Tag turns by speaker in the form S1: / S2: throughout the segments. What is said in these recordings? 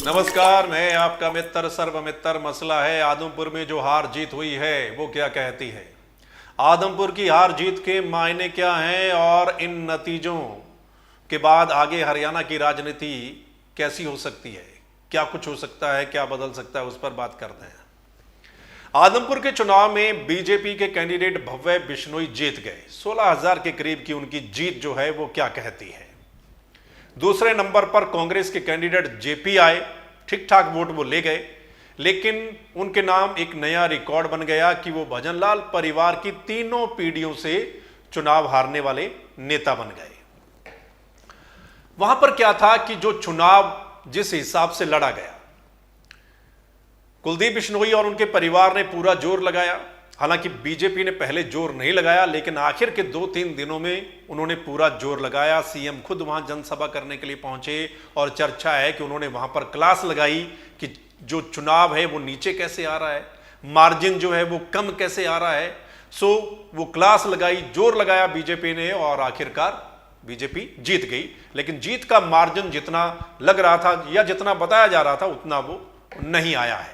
S1: नमस्कार, मैं आपका मित्र सर्वमित्र। मसला है आदमपुर में जो हार जीत हुई है वो क्या कहती है। आदमपुर की हार जीत के मायने क्या हैं और इन नतीजों के बाद आगे हरियाणा की राजनीति कैसी हो सकती है, क्या कुछ हो सकता है, क्या बदल सकता है, उस पर बात करते हैं। आदमपुर के चुनाव में बीजेपी के कैंडिडेट भव्य बिश्नोई जीत गए। 16,000 के करीब की उनकी जीत जो है वो क्या कहती है। दूसरे नंबर पर कांग्रेस के कैंडिडेट जेपी आए, ठीक ठाक वोट वो ले गए, लेकिन उनके नाम एक नया रिकॉर्ड बन गया कि वो भजनलाल परिवार की तीनों पीढ़ियों से चुनाव हारने वाले नेता बन गए। वहां पर क्या था कि जो चुनाव जिस हिसाब से लड़ा गया, कुलदीप बिश्नोई और उनके परिवार ने पूरा जोर लगाया। हालांकि बीजेपी ने पहले जोर नहीं लगाया, लेकिन आखिर के 2-3 दिनों में उन्होंने पूरा जोर लगाया। सीएम खुद वहां जनसभा करने के लिए पहुंचे और चर्चा है कि उन्होंने वहां पर क्लास लगाई कि जो चुनाव है वो नीचे कैसे आ रहा है, मार्जिन जो है वो कम कैसे आ रहा है। सो वो क्लास लगाई, जोर लगाया बीजेपी ने और आखिरकार बीजेपी जीत गई। लेकिन जीत का मार्जिन जितना लग रहा था या जितना बताया जा रहा था उतना वो नहीं आया है।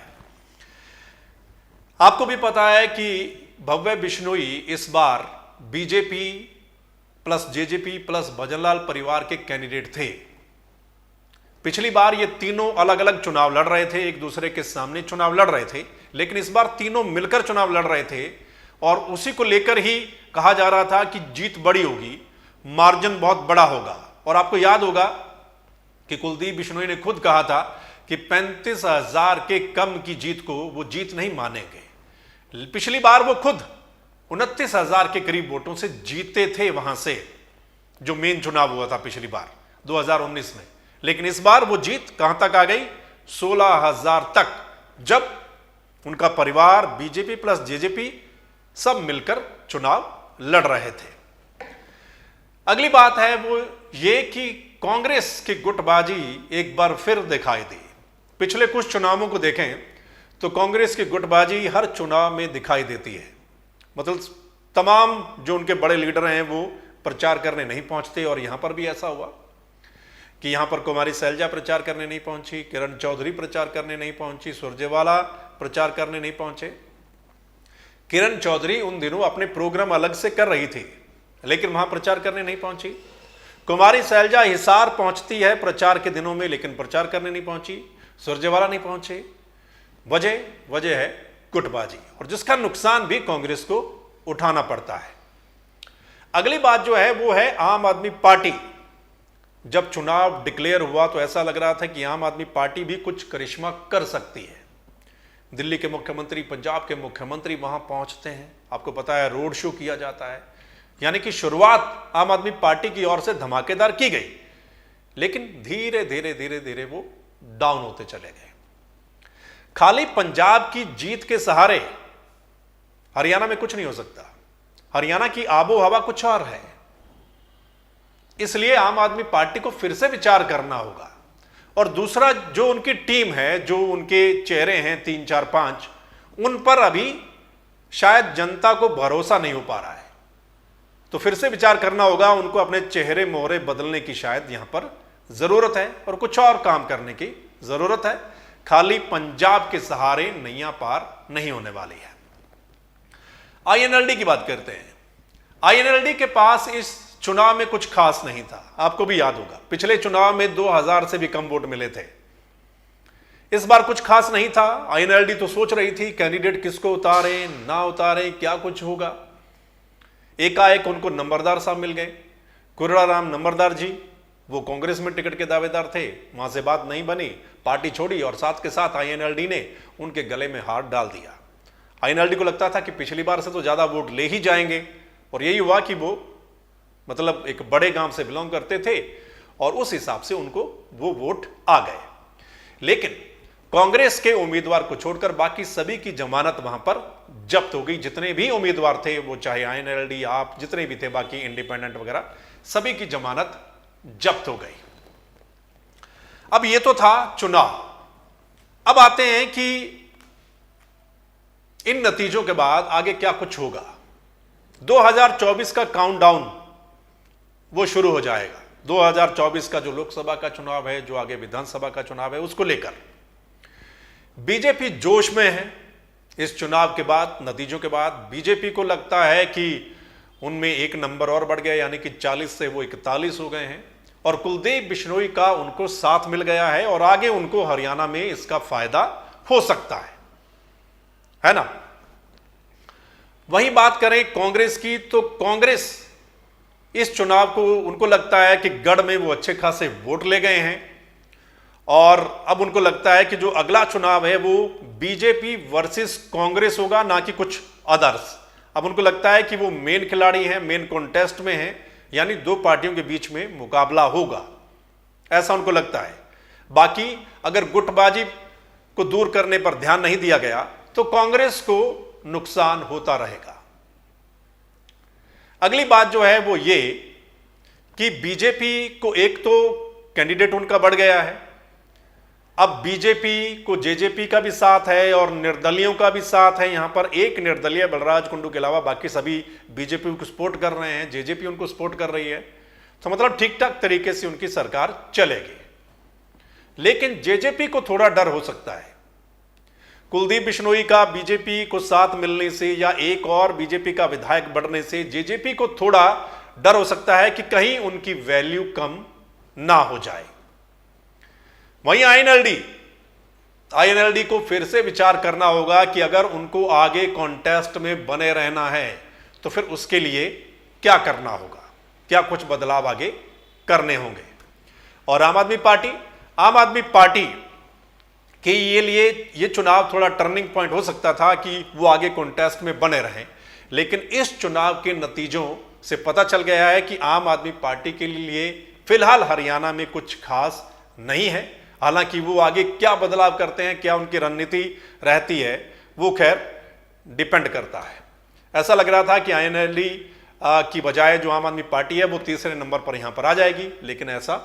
S1: आपको भी पता है कि भव्य बिश्नोई इस बार BJP plus JJP plus Bhajanlal परिवार के कैंडिडेट थे। पिछली बार ये तीनों अलग अलग चुनाव लड़ रहे थे, एक दूसरे के सामने चुनाव लड़ रहे थे, लेकिन इस बार तीनों मिलकर चुनाव लड़ रहे थे और उसी को लेकर ही कहा जा रहा था कि जीत बड़ी होगी, मार्जिन बहुत बड़ा होगा। और आपको याद होगा कि कुलदीप बिश्नोई ने खुद कहा था कि 35,000 के कम की जीत को वो जीत नहीं मानेंगे। पिछली बार वो खुद 29,000 के करीब वोटों से जीते थे वहां से, जो मेन चुनाव हुआ था पिछली बार 2019 में। लेकिन इस बार वो जीत कहां तक आ गई, 16,000 तक, जब उनका परिवार बीजेपी प्लस जेजेपी सब मिलकर चुनाव लड़ रहे थे। अगली बात है वो ये कि कांग्रेस की गुटबाजी एक बार फिर दिखाई दी। पिछले कुछ चुनावों को देखें तो कांग्रेस की गुटबाजी हर चुनाव में दिखाई देती है। मतलब तमाम जो उनके बड़े लीडर हैं वो प्रचार करने नहीं पहुंचते, और यहां पर भी ऐसा हुआ कि यहां पर कुमारी शैलजा प्रचार करने नहीं पहुंची, किरण चौधरी प्रचार करने नहीं पहुंची, सुरजेवाला प्रचार करने नहीं पहुंचे। किरण चौधरी उन दिनों अपने प्रोग्राम अलग से कर रही थी, लेकिन वहां प्रचार करने नहीं पहुंची। कुमारी शैलजा हिसार पहुंचती है प्रचार के दिनों में, लेकिन प्रचार करने नहीं पहुंची। सुरजेवाला नहीं पहुंचे। वजह है गुटबाजी, और जिसका नुकसान भी कांग्रेस को उठाना पड़ता है। अगली बात जो है वो है आम आदमी पार्टी। जब चुनाव डिक्लेयर हुआ तो ऐसा लग रहा था कि आम आदमी पार्टी भी कुछ करिश्मा कर सकती है। दिल्ली के मुख्यमंत्री, पंजाब के मुख्यमंत्री वहां पहुंचते हैं, आपको पता है रोड शो किया जाता है, यानी कि शुरुआत आम आदमी पार्टी की ओर से धमाकेदार की गई। लेकिन धीरे धीरे धीरे धीरे वो डाउन होते चले गए। खाली पंजाब की जीत के सहारे हरियाणा में कुछ नहीं हो सकता। हरियाणा की आबो हवा कुछ और है, इसलिए आम आदमी पार्टी को फिर से विचार करना होगा। और दूसरा, जो उनकी टीम है, जो उनके चेहरे हैं 3, 4, 5, उन पर अभी शायद जनता को भरोसा नहीं हो पा रहा है, तो फिर से विचार करना होगा। उनको अपने चेहरे मोहरे बदलने की शायद यहां पर जरूरत है और कुछ और काम करने की जरूरत है। खाली पंजाब के सहारे नैया पार नहीं होने वाली है। आईएनएलडी की बात करते हैं। आईएनएलडी के पास इस चुनाव में कुछ खास नहीं था। आपको भी याद होगा पिछले चुनाव में 2,000 से भी कम वोट मिले थे। इस बार कुछ खास नहीं था। आईएनएलडी तो सोच रही थी कैंडिडेट किसको उतारे ना उतारे, क्या कुछ होगा। एकाएक उनको नंबरदार साहब मिल गए, कुर्राराम नंबरदार जी। वो कांग्रेस में टिकट के दावेदार थे, वहां से बात नहीं बनी, पार्टी छोड़ी और साथ के साथ आईएनएलडी ने उनके गले में हाथ डाल दिया। आईएनएलडी को लगता था कि पिछली बार से तो ज्यादा वोट ले ही जाएंगे, और यही हुआ कि वो मतलब एक बड़े गांव से बिलोंग करते थे और उस हिसाब से उनको वो वोट आ गए। लेकिन कांग्रेस के उम्मीदवार को छोड़कर बाकी सभी की जमानत वहां पर जब्त हो गई। जितने भी उम्मीदवार थे, वो चाहे आईएनएलडी, आप जितने भी थे, बाकी इंडिपेंडेंट वगैरह, सभी की जमानत जब्त हो गई। अब ये तो था चुनाव। अब आते हैं कि इन नतीजों के बाद आगे क्या कुछ होगा। 2024 का काउंटडाउन वो शुरू हो जाएगा। 2024 का जो लोकसभा का चुनाव है, जो आगे विधानसभा का चुनाव है, उसको लेकर बीजेपी जोश में है। इस चुनाव के बाद, नतीजों के बाद बीजेपी को लगता है कि उनमें एक नंबर और बढ़ गया, यानी कि 40 से वो 41 हो गए हैं और कुलदीप बिश्नोई का उनको साथ मिल गया है और आगे उनको हरियाणा में इसका फायदा हो सकता है ना। वहीं बात करें कांग्रेस की, तो कांग्रेस इस चुनाव को उनको लगता है कि गढ़ में वो अच्छे खासे वोट ले गए हैं और अब उनको लगता है कि जो अगला चुनाव है वो बीजेपी वर्सेस कांग्रेस होगा, ना कि कुछ अदर्स। अब उनको लगता है कि वो मेन खिलाड़ी हैं, मेन कॉन्टेस्ट में हैं, यानी दो पार्टियों के बीच में मुकाबला होगा, ऐसा उनको लगता है। बाकी अगर गुटबाजी को दूर करने पर ध्यान नहीं दिया गया तो कांग्रेस को नुकसान होता रहेगा। अगली बात जो है वो ये कि बीजेपी को एक तो कैंडिडेट उनका बढ़ गया है, अब बीजेपी को जेजेपी का भी साथ है और निर्दलियों का भी साथ है। यहां पर एक निर्दलीय बलराज कुंडू के अलावा बाकी सभी बीजेपी को सपोर्ट कर रहे हैं, जेजेपी उनको सपोर्ट कर रही है, तो मतलब ठीक ठाक तरीके से उनकी सरकार चलेगी। लेकिन जेजेपी को थोड़ा डर हो सकता है कुलदीप बिश्नोई का बीजेपी को साथ मिलने से या एक और बीजेपी का विधायक बढ़ने से। जेजेपी को थोड़ा डर हो सकता है कि कहीं उनकी वैल्यू कम ना हो जाए। वहीं आईएनएलडी को फिर से विचार करना होगा कि अगर उनको आगे कॉन्टेस्ट में बने रहना है तो फिर उसके लिए क्या करना होगा, क्या कुछ बदलाव आगे करने होंगे। और आम आदमी पार्टी के ये चुनाव थोड़ा टर्निंग पॉइंट हो सकता था कि वो आगे कॉन्टेस्ट में बने रहें, लेकिन इस चुनाव के नतीजों से पता चल गया है कि आम आदमी पार्टी के लिए फिलहाल हरियाणा में कुछ खास नहीं है। हालांकि वो आगे क्या बदलाव करते हैं, क्या उनकी रणनीति रहती है, वो खैर डिपेंड करता है। ऐसा लग रहा था कि आईएनएलडी की बजाय जो आम आदमी पार्टी है वो तीसरे नंबर पर यहां पर आ जाएगी, लेकिन ऐसा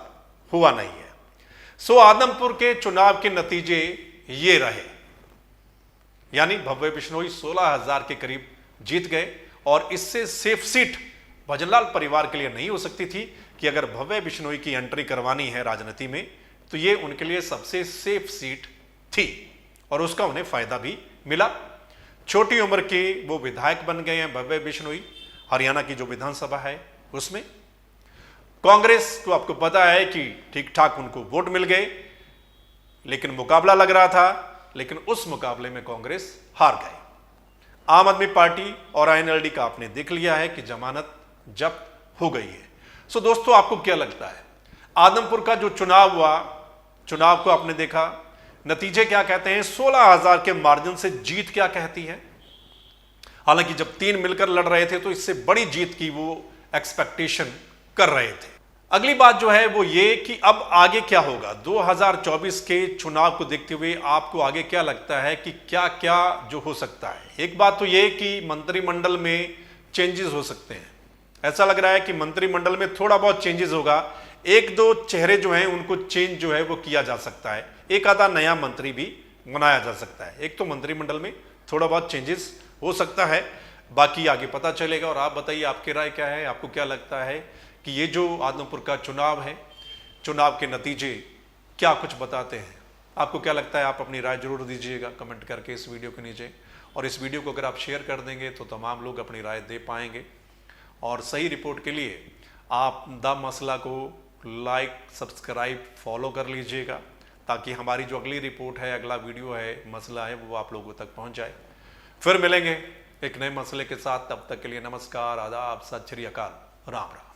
S1: हुआ नहीं है। सो आदमपुर के चुनाव के नतीजे ये रहे, यानी भव्य बिश्नोई 16,000 के करीब जीत गए और इससे सेफ सीट भजनलाल परिवार के लिए नहीं हो सकती थी कि अगर भव्य बिश्नोई की एंट्री करवानी है राजनीति में तो ये उनके लिए सबसे सेफ सीट थी और उसका उन्हें फायदा भी मिला। छोटी उम्र के वो विधायक बन गए हैं भव्य बिश्नोई, हरियाणा की जो विधानसभा है उसमें। कांग्रेस को आपको पता है कि ठीक ठाक उनको वोट मिल गए, लेकिन मुकाबला लग रहा था, लेकिन उस मुकाबले में कांग्रेस हार गए। आम आदमी पार्टी और आईएनएलडी का आपने देख लिया है कि जमानत जब्त हो गई है। सो दोस्तों, आपको क्या लगता है आदमपुर का जो चुनाव हुआ, चुनाव को आपने देखा, नतीजे क्या कहते हैं, 16,000 के मार्जिन से जीत क्या कहती है। हालांकि जब 3 मिलकर लड़ रहे थे तो इससे बड़ी जीत की वो एक्सपेक्टेशन कर रहे थे। अगली बात जो है वो ये कि अब आगे क्या होगा 2024 के चुनाव को देखते हुए आपको आगे क्या लगता है कि क्या क्या जो हो सकता है। एक बात तो ये कि मंत्रिमंडल में चेंजेस हो सकते हैं, ऐसा लग रहा है कि मंत्रिमंडल में थोड़ा बहुत चेंजेस होगा, एक दो चेहरे जो हैं उनको चेंज जो है वो किया जा सकता है, एक आधा नया मंत्री भी बनाया जा सकता है। एक तो मंत्रिमंडल में थोड़ा बहुत चेंजेस हो सकता है, बाकी आगे पता चलेगा। और आप बताइए आपकी राय क्या है, आपको क्या लगता है कि ये जो आदमपुर का चुनाव है, चुनाव के नतीजे क्या कुछ बताते हैं, आपको क्या लगता है। आप अपनी राय जरूर दीजिएगा कमेंट करके इस वीडियो के नीचे, और इस वीडियो को अगर आप शेयर कर देंगे तो तमाम लोग अपनी राय दे पाएंगे। और सही रिपोर्ट के लिए आप द मसला को लाइक, सब्सक्राइब, फॉलो कर लीजिएगा ताकि हमारी जो अगली रिपोर्ट है, अगला वीडियो है, मसला है, वो आप लोगों तक पहुंच जाए। फिर मिलेंगे एक नए मसले के साथ, तब तक के लिए नमस्कार, आदाब, सत श्री अकाल, राम राम।